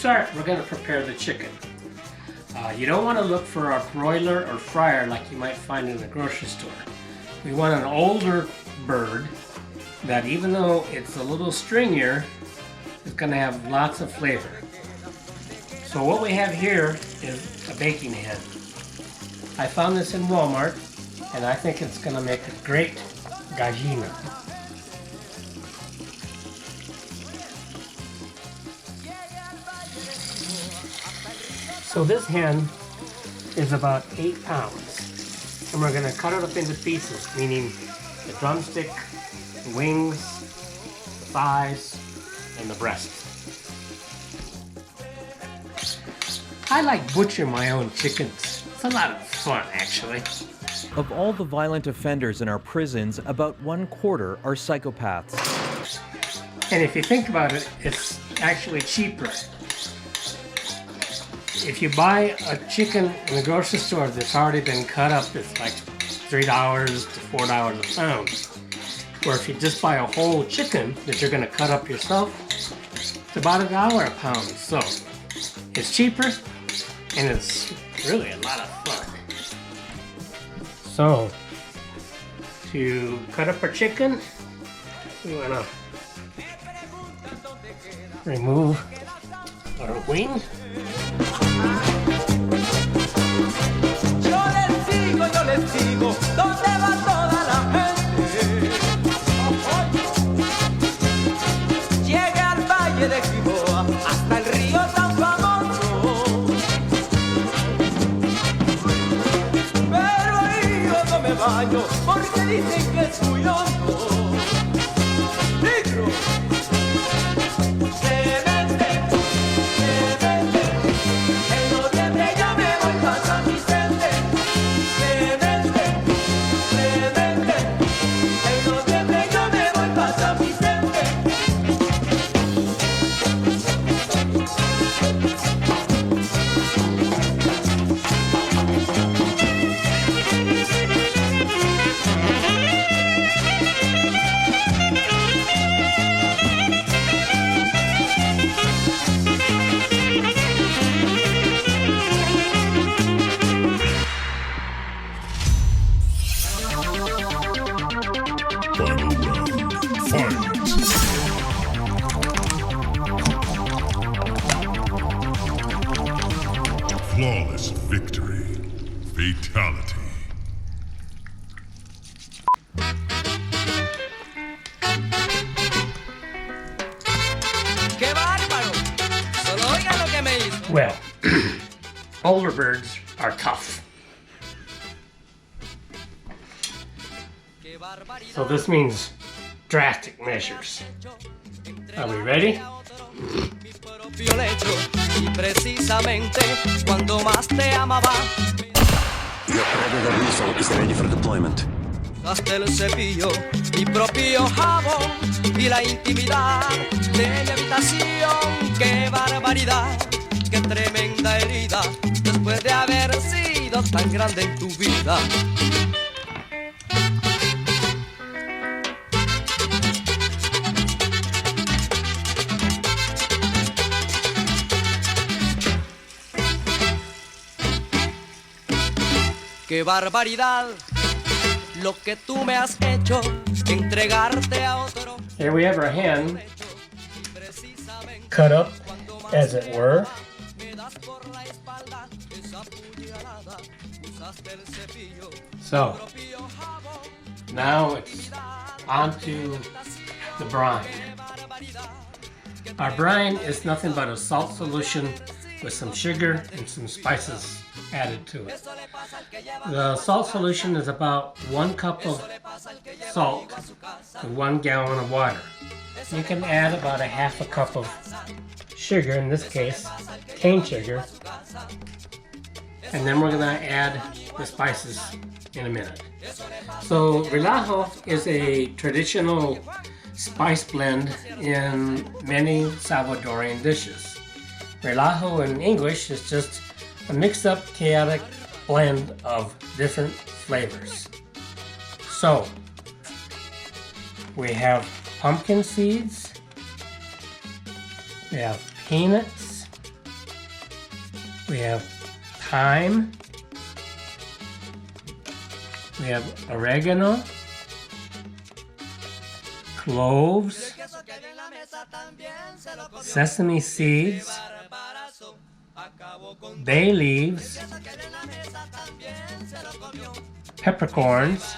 start, we're going to prepare the chicken. You don't want to look for a broiler or fryer like you might find in the grocery store. We want an older bird that, even though it's a little stringier, is going to have lots of flavor. So what we have here is a baking hen. I found this in Walmart, and I think it's going to make a great gallina. So this hen is about 8 pounds, and we're going to cut it up into pieces, meaning the drumstick, the wings, the thighs, and the breast. I like butchering my own chickens. It's a lot of fun, actually. Of all the violent offenders in our prisons, about 1/4 are psychopaths. And if you think about it, it's actually cheaper. If you buy a chicken in the grocery store that's already been cut up, it's like $3 to $4 a pound. Or if you just buy a whole chicken that you're going to cut up yourself, it's about $1 a pound. So it's cheaper and it's really a lot of fun. So to cut up our chicken, we want to remove our wing. Yo les digo, ¿dónde va toda la gente? Llega al valle de Quiboa, hasta el río tan famoso. Pero ahí yo no me baño, porque dicen que es muy hondo. Negro. Flawless victory. Fatality. ¡Qué bárbaro! Solo oigan lo que me hizo. Well, older birds are tough. So this means drastic measures. Are we ready? Y precisamente cuando más te amaba. Your predator missile is ready for deployment. Hasta el cepillo, mi propio jabón y la intimidad de mi habitación. ¡Qué barbaridad! ¡Qué tremenda herida! Después de haber sido tan grande en tu vida. ¡Qué barbaridad! Lo que tú me has hecho, entregarte a otro. Here we have our hen cut up, as it were. So now it's onto the brine. Our brine is nothing but a salt solution with some sugar and some spices added to it. The salt solution is about 1 cup of salt to 1 gallon of water. You can add about 1/2 cup of sugar, in this case cane sugar, and then we're going to add the spices in a minute. So relajo is a traditional spice blend in many Salvadorian dishes. Relajo in English is just a mixed up, chaotic blend of different flavors. So we have pumpkin seeds, we have peanuts, We have thyme. We have oregano, cloves, sesame seeds, bay leaves, peppercorns,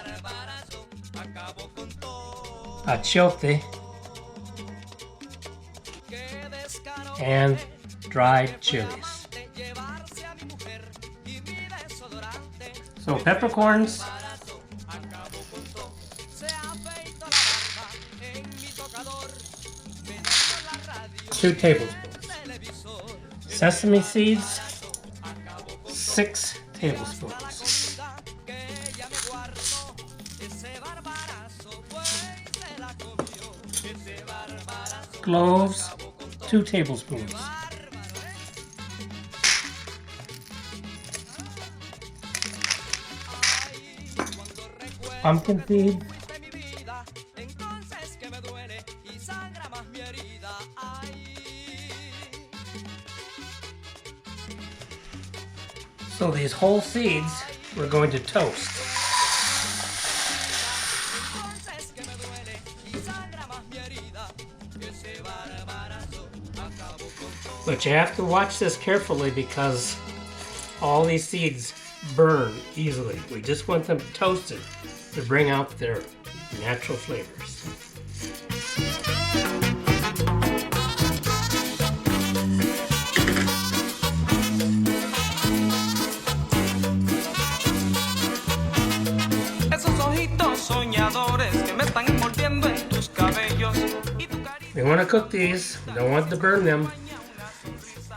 achiote, and dried chilies. So peppercorns, 2 tablespoons. Sesame seeds, 6 tablespoons. Cloves, 2 tablespoons. Pumpkin seed, so these whole seeds we're going to toast. But you have to watch this carefully because all these seeds burn easily. We just want them toasted to bring out their natural flavors. We want to cook these, we don't want to burn them.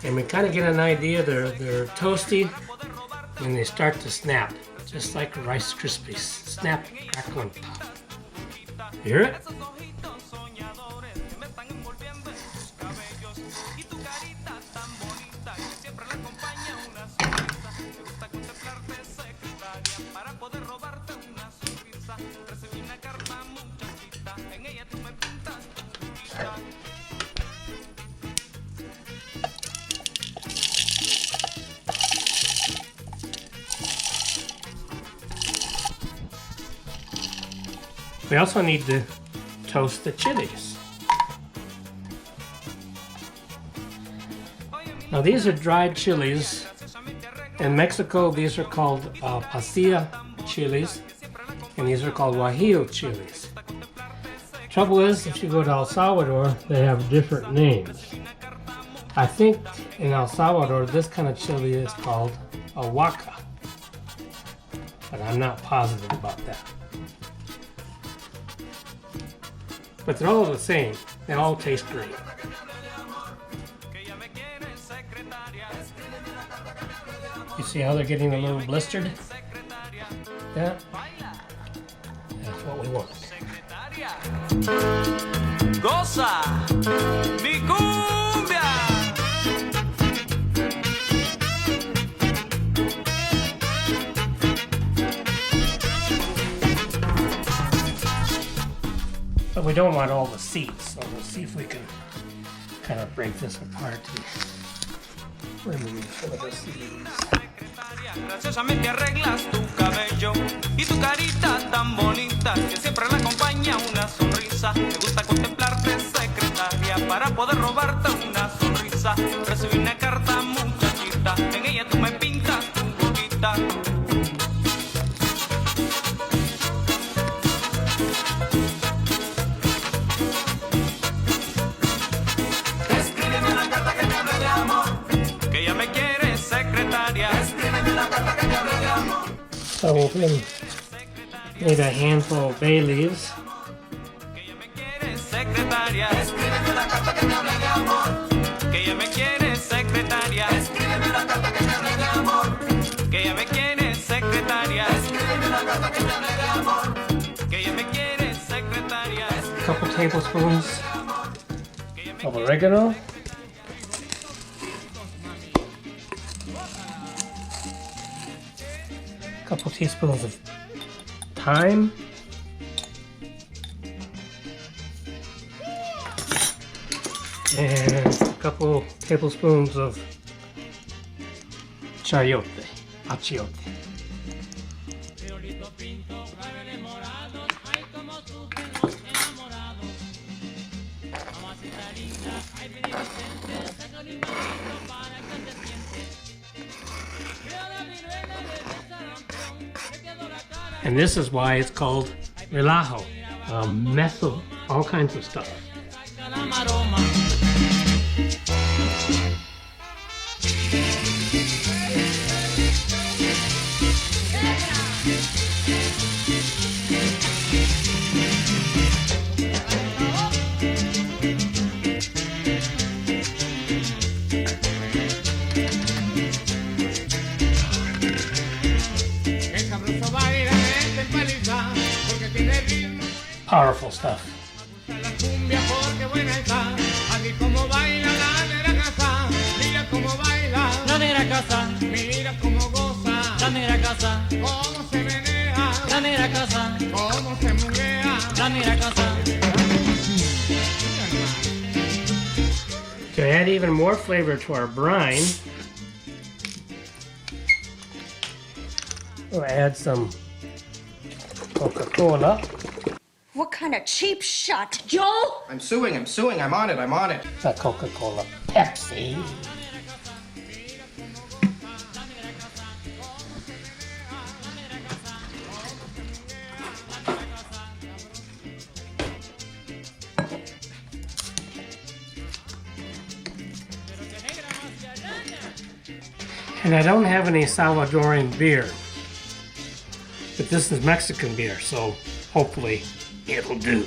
And we kind of get an idea they're toasty when they start to snap, just like Rice Krispies. Snap, crackle, and pop. You hear it? We also need to toast the chilies. Now these are dried chilies. In Mexico, these are called pasilla chilies, and these are called guajillo chilies. Trouble is, if you go to El Salvador, they have different names. I think in El Salvador, this kind of chili is called a huaca, but I'm not positive about that. But they're all the same. They all taste great. You see how they're getting a little blistered? Yeah? That's what we want. Goza, mi cumbia. But we don't want all the seeds, so we'll see if we can kind of break this apart and remove some of the seeds. Graciosamente arreglas tu cabello y tu carita tan bonita que siempre la acompaña una sonrisa. Me gusta contemplarte, secretaria, para poder robarte una sonrisa. Recibí una carta, muchachita, en ella tú me pintas tu boquita. Escríbeme una carta que me hable de amor, que ella me quiere, secretaria. Escríbeme una carta que me hable de amor. So we'll need a handful of bay leaves. Que ella me quiere, secretaria. Escríbeme una carta que me hable de amor. Que ella me quiere, secretaria. Escríbeme una carta que me hable de amor. Que ella me quiere, secretaria. Escríbeme una carta que me hable de amor. Que ella me quiere, secretaria. A couple tablespoons of oregano. A couple teaspoons of thyme. And a couple tablespoons of chayote, achiote. And this is why it's called relajo, a mess of all kinds of stuff. Powerful stuff. La negra casa, mira cómo goza. La negra casa, cómo se menea. La negra casa, cómo se muguea. La negra casa. To add even more flavor to our brine, we'll add some Coca-Cola. What kind of cheap shot, Joe? I'm suing, I'm on it. It's a Coca-Cola Pepsi. And I don't have any Salvadoran beer, but this is Mexican beer, so hopefully it'll do.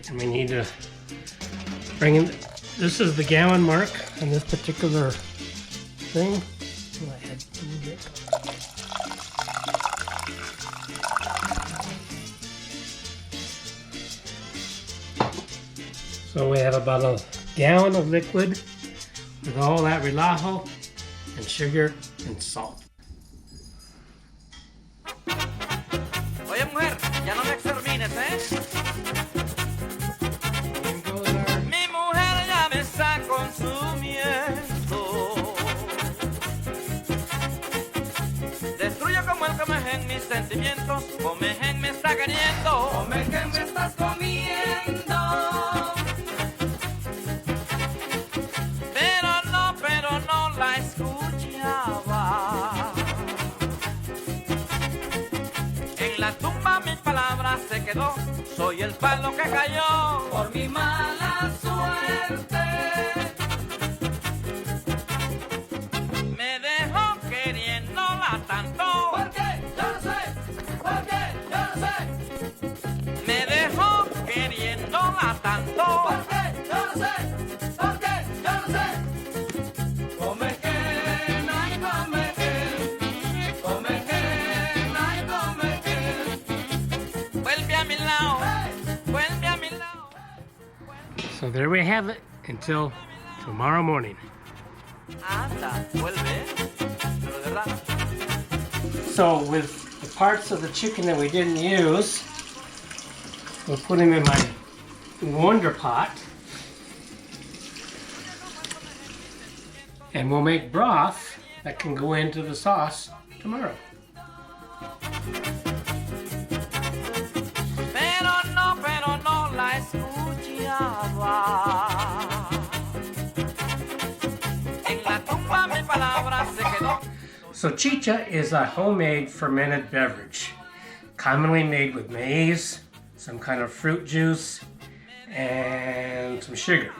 And we need to bring in, this is the gallon mark on this particular thing. I'll add a little bit. So we have about a gallon of liquid with all that relajo and sugar and salt. Oye, mujer, ya no me extermines, ¿eh? Mi mujer ya me está consumiendo. Destruyo como el comején mis sentimientos. Comején me está queriendo. Comején me estás comiendo. Pero no la escuchaba. En la tumba mi palabra se quedó. Soy el palo que cayó por mi mala suerte. Me dejó queriéndola tanto. ¿Por qué? Yo no sé. ¿Por qué? Yo no sé. Me dejó queriéndola tanto. ¿Por qué? Yo no sé. ¿Por qué? Yo no sé. Comején, ay, comején. Comején, ay, comején. Vuelve a mi lado. Vuelve a mi lado. So there we have it until tomorrow morning. Anda, vuelve. Pero de verdad. So with the parts of the chicken that we didn't use, we'll put them in my Wonder Pot. And we'll make broth that can go into the sauce tomorrow. Pero no la escuchaba. En la tumba mi palabra se quedó. So chicha is a homemade fermented beverage, commonly made with maize, some kind of fruit juice, and some sugar.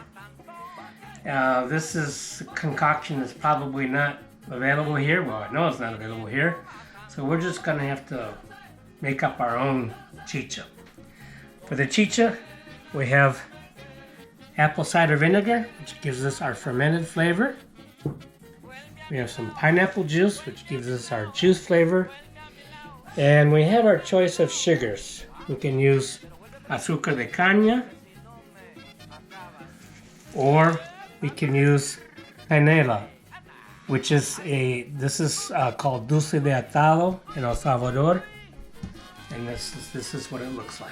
This is a concoction that's probably not available here. Well, I know it's not available here. So we're just gonna have to make up our own chicha. For the chicha, we have apple cider vinegar, which gives us our fermented flavor. We have some pineapple juice, which gives us our juice flavor. And we have our choice of sugars. We can use azúcar de caña, or we can use canela, which is this is called dulce de atado in El Salvador, and this is what it looks like.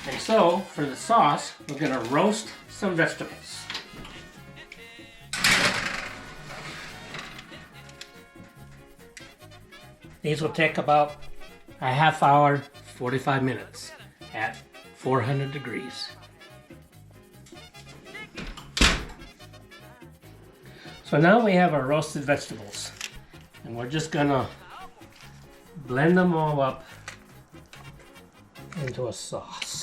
And so for the sauce, we're gonna roast some vegetables. These will take about a half hour, 45 minutes at 400 degrees. So now we have our roasted vegetables, and we're just gonna blend them all up into a sauce.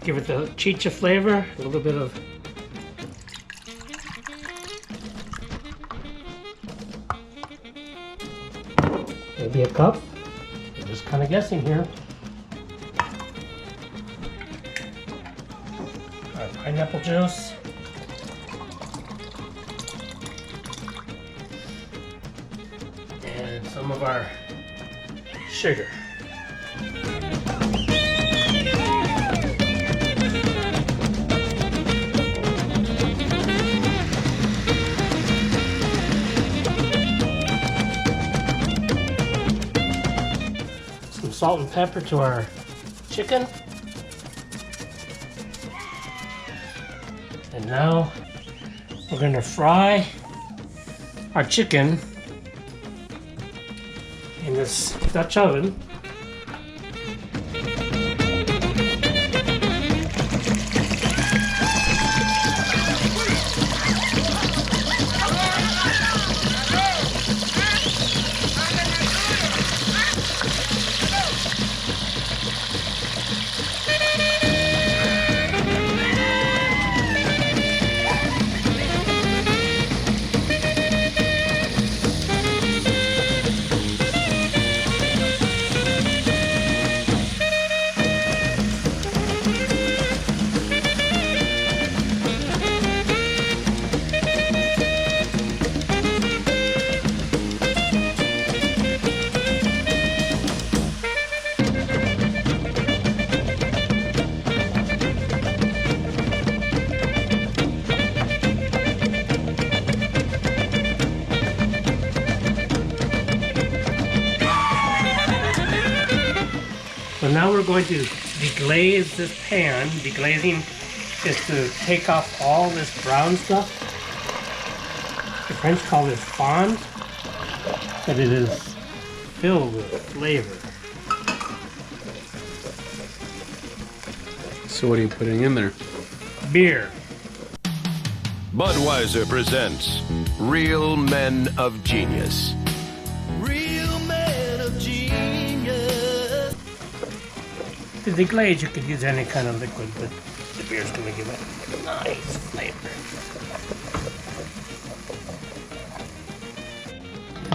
Give it the chicha flavor, a little bit of maybe a cup. I'm just kind of guessing here. Our pineapple juice. And some of our sugar. Salt and pepper to our chicken. And now we're going to fry our chicken in this Dutch oven. So now we're going to deglaze this pan. Deglazing is to take off all this brown stuff. The French call this fond, but it is filled with flavor. So what are you putting in there? Beer. Budweiser presents Real Men of Genius. Real men of genius. To deglaze, you could use any kind of liquid, but the beer is going to give it a nice flavor.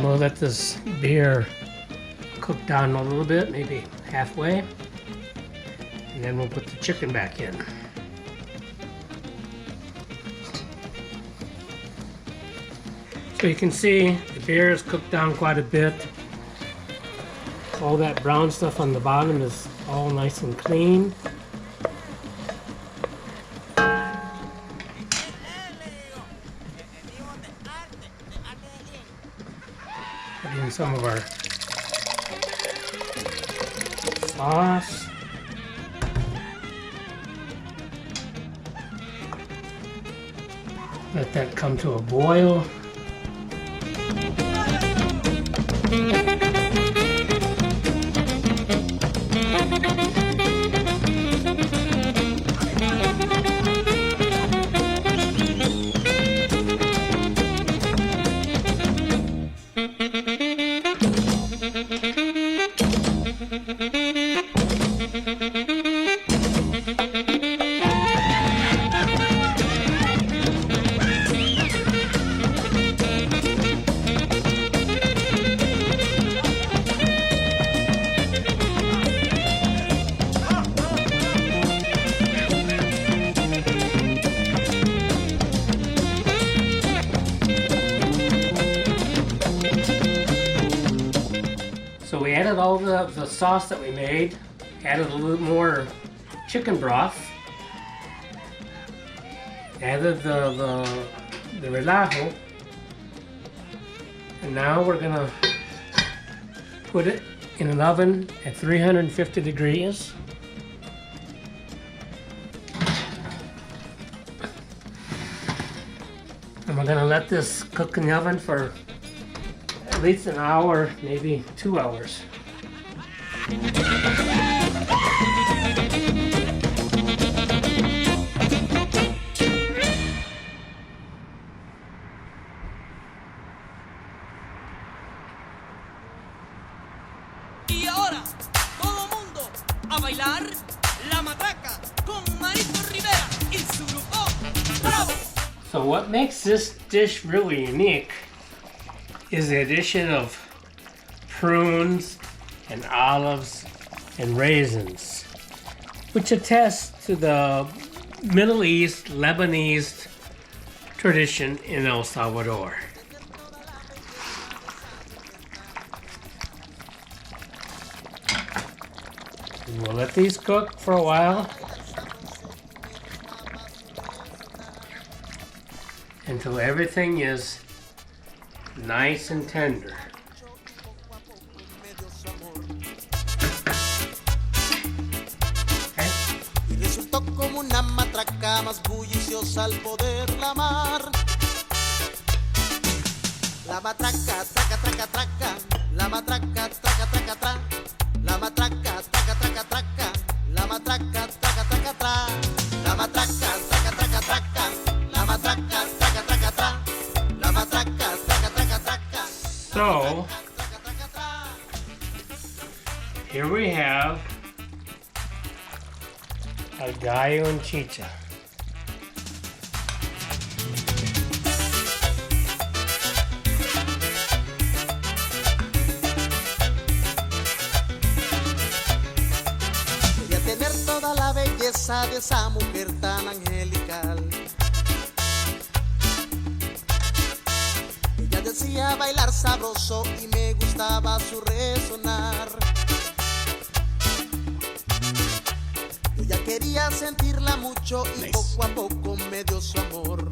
We'll let this beer cook down a little bit, maybe halfway, and then we'll put the chicken back in. So you can see the beer is cooked down quite a bit. All that brown stuff on the bottom is all nice and clean. Put in some of our sauce. Let that come to a boil. So we added all the sauce that we made, added a little more chicken broth, added the relajo, and now we're gonna put it in an oven at 350 degrees. And we're gonna let this cook in the oven for at least an hour, maybe 2 hours. Y ahora, todo mundo a bailar la matraca con Marito Rivera y su grupo. ¡Bravo! So what makes this dish really unique is the addition of prunes and olives and raisins, which attests to the Middle East Lebanese tradition in El Salvador. And we'll let these cook for a while until everything is nice and tender. Okay. Y resultó como una matraca más bulliciosa al poderla amar. La matraca, traca, traca, traca. La matraca, traca, traca, traca. La matraca, traca, traca, traca. La matraca, traca, traca, traca. La matraca, traca, traca, traca. La matraca, traca, traca, traca. La matraca, traca, traca, traca. So, here we have a Gallo and Chicha. Quería tener toda la belleza de esa mujer tan angelical. Ella decía bailar sabroso y me gustaba su resonar. Yo ya quería sentirla mucho y poco a poco me dio su amor.